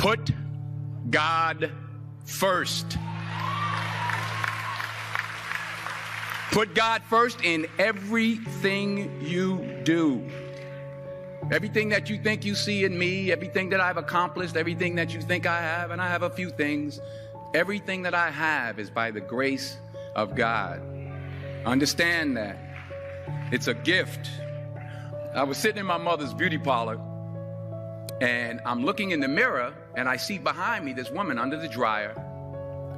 Put God first. Put God first in everything you do. Everything that you think you see in me, everything that I've accomplished, everything that you think I have, and I have a few things, everything that I have is by the grace of God. Understand that. It's a gift. I was sitting in my mother's beauty parlor, and I'm looking in the mirror, and I see behind me this woman under the dryer.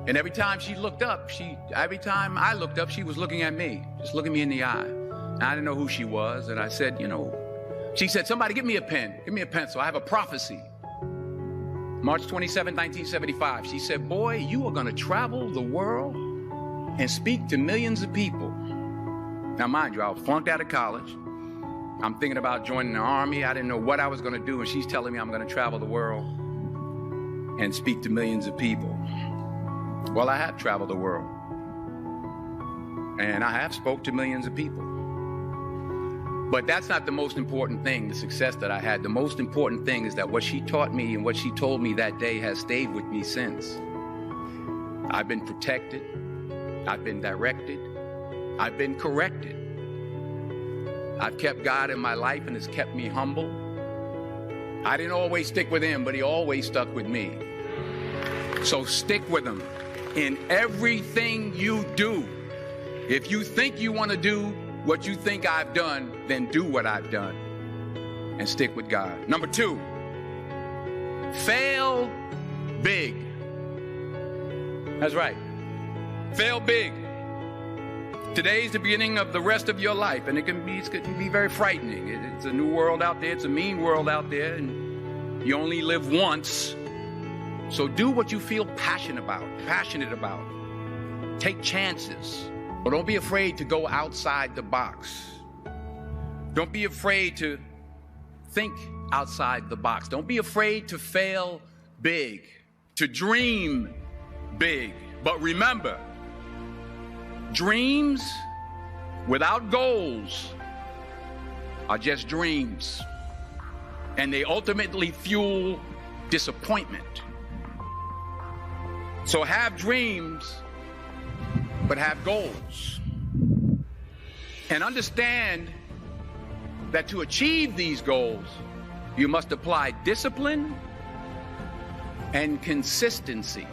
And every time she looked up, every time I looked up, she was looking at me, just looking me in the eye. And I didn't know who she was. And I said, she said, somebody give me a pen, give me a pencil. I have a prophecy. March 27, 1975. She said, boy, you are going to travel the world and speak to millions of people. Now, mind you, I was flunked out of college. I'm thinking about joining the army. I didn't know what I was going to do. And she's telling me I'm going to travel the world and speak to millions of people. Well, I have traveled the world, and I have spoke to millions of people. But that's not the most important thing, the success that I had. The most important thing is that what she taught me and what she told me that day has stayed with me since. I've been protected. I've been directed. I've been corrected. I've kept God in my life, and it's kept me humble. I didn't always stick with him, but he always stuck with me. So stick with him in everything you do. If you think you want to do what you think I've done, then do what I've done and stick with God. Number 2, fail big. That's right. Fail big. Today's the beginning of the rest of your life, and it can be very frightening. It's a new world out there. It's a mean world out there, and you only live once. So do what you feel passionate about. Take chances. But don't be afraid to go outside the box. Don't be afraid to think outside the box. Don't be afraid to fail big, to dream big. But remember, dreams without goals are just dreams. And they ultimately fuel disappointment. So have dreams, but have goals. And understand that to achieve these goals, you must apply discipline and consistency.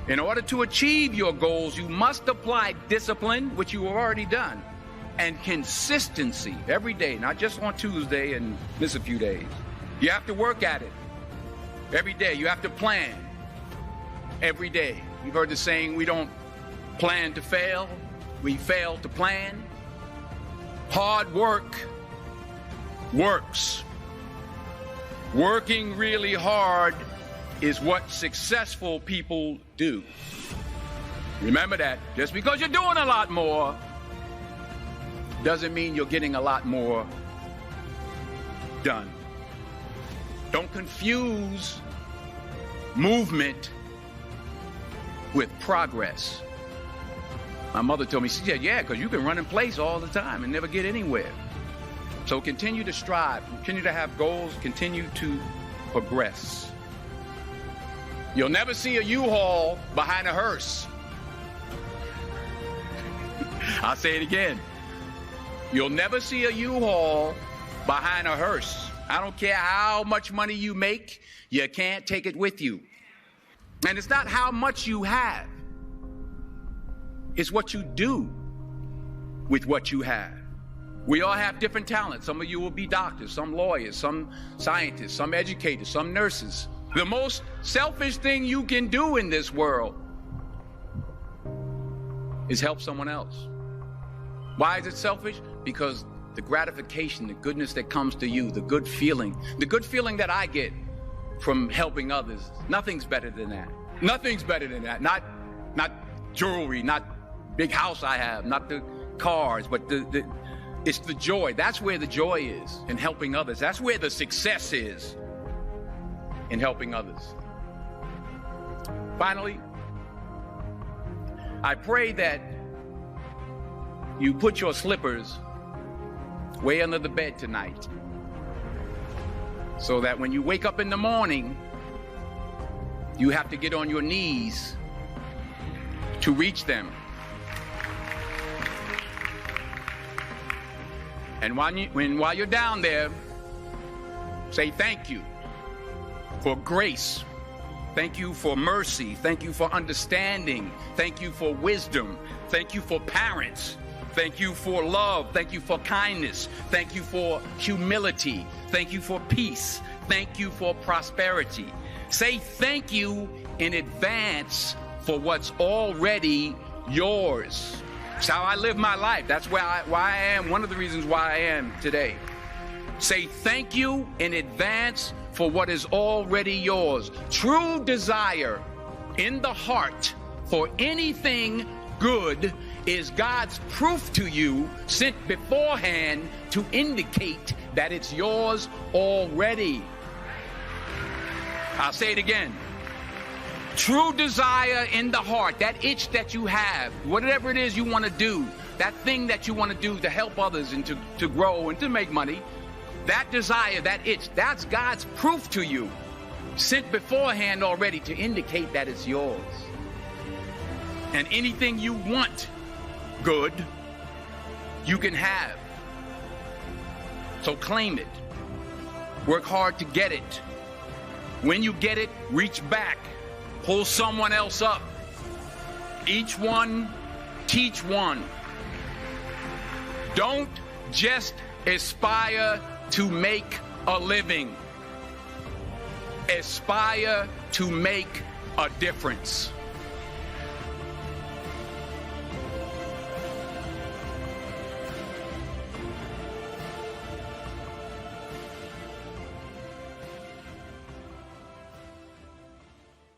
In order to achieve your goals, you must apply discipline, which you have already done, and consistency every day, not just on Tuesday and miss a few days. You have to work at it every day. You have to plan every day. You've heard the saying, we don't plan to fail, we fail to plan. Hard work works. Working really hard is what successful people do. Remember that. Just because you're doing a lot more doesn't mean you're getting a lot more done. Don't confuse movement with progress. My mother told me, she said, yeah, because you can run in place all the time and never get anywhere. So continue to strive, continue to have goals, continue to progress. You'll never see a U-Haul behind a hearse. I'll say it again. You'll never see a U-Haul behind a hearse. I don't care how much money you make, you can't take it with you. And it's not how much you have. It's what you do with what you have. We all have different talents. Some of you will be doctors, some lawyers, some scientists, some educators, some nurses. The most selfish thing you can do in this world is help someone else. Why is it selfish? Because the gratification, the goodness that comes to you, the good feeling that I get from helping others, nothing's better than that. Nothing's better than that. Not jewelry, not big house I have, not the cars, but it's the joy. That's where the joy is, in helping others. That's where the success is, in helping others. Finally, I pray that you put your slippers way under the bed tonight. so that when you wake up in the morning, you have to get on your knees to reach them. And while you're down there, say thank you for grace. Thank you for mercy. Thank you for understanding. Thank you for wisdom. Thank you for parents. Thank you for love. Thank you for kindness. Thank you for humility. Thank you for peace. Thank you for prosperity. Say thank you in advance for what's already yours. It's how I live my life. That's why I am, one of the reasons why I am today. Say thank you in advance for what is already yours. True desire in the heart for anything good is God's proof to you, sent beforehand to indicate that it's yours already. I'll say it again. True desire in the heart, that itch that you have, whatever it is you want to do, that thing that you want to do to help others and to grow and to make money, that desire, that itch, that's God's proof to you, sent beforehand already to indicate that it's yours. And anything you want good, you can have. So claim it. Work hard to get it. When you get it, reach back. Pull someone else up. Each one, teach one. Don't just aspire to make a living. Aspire to make a difference.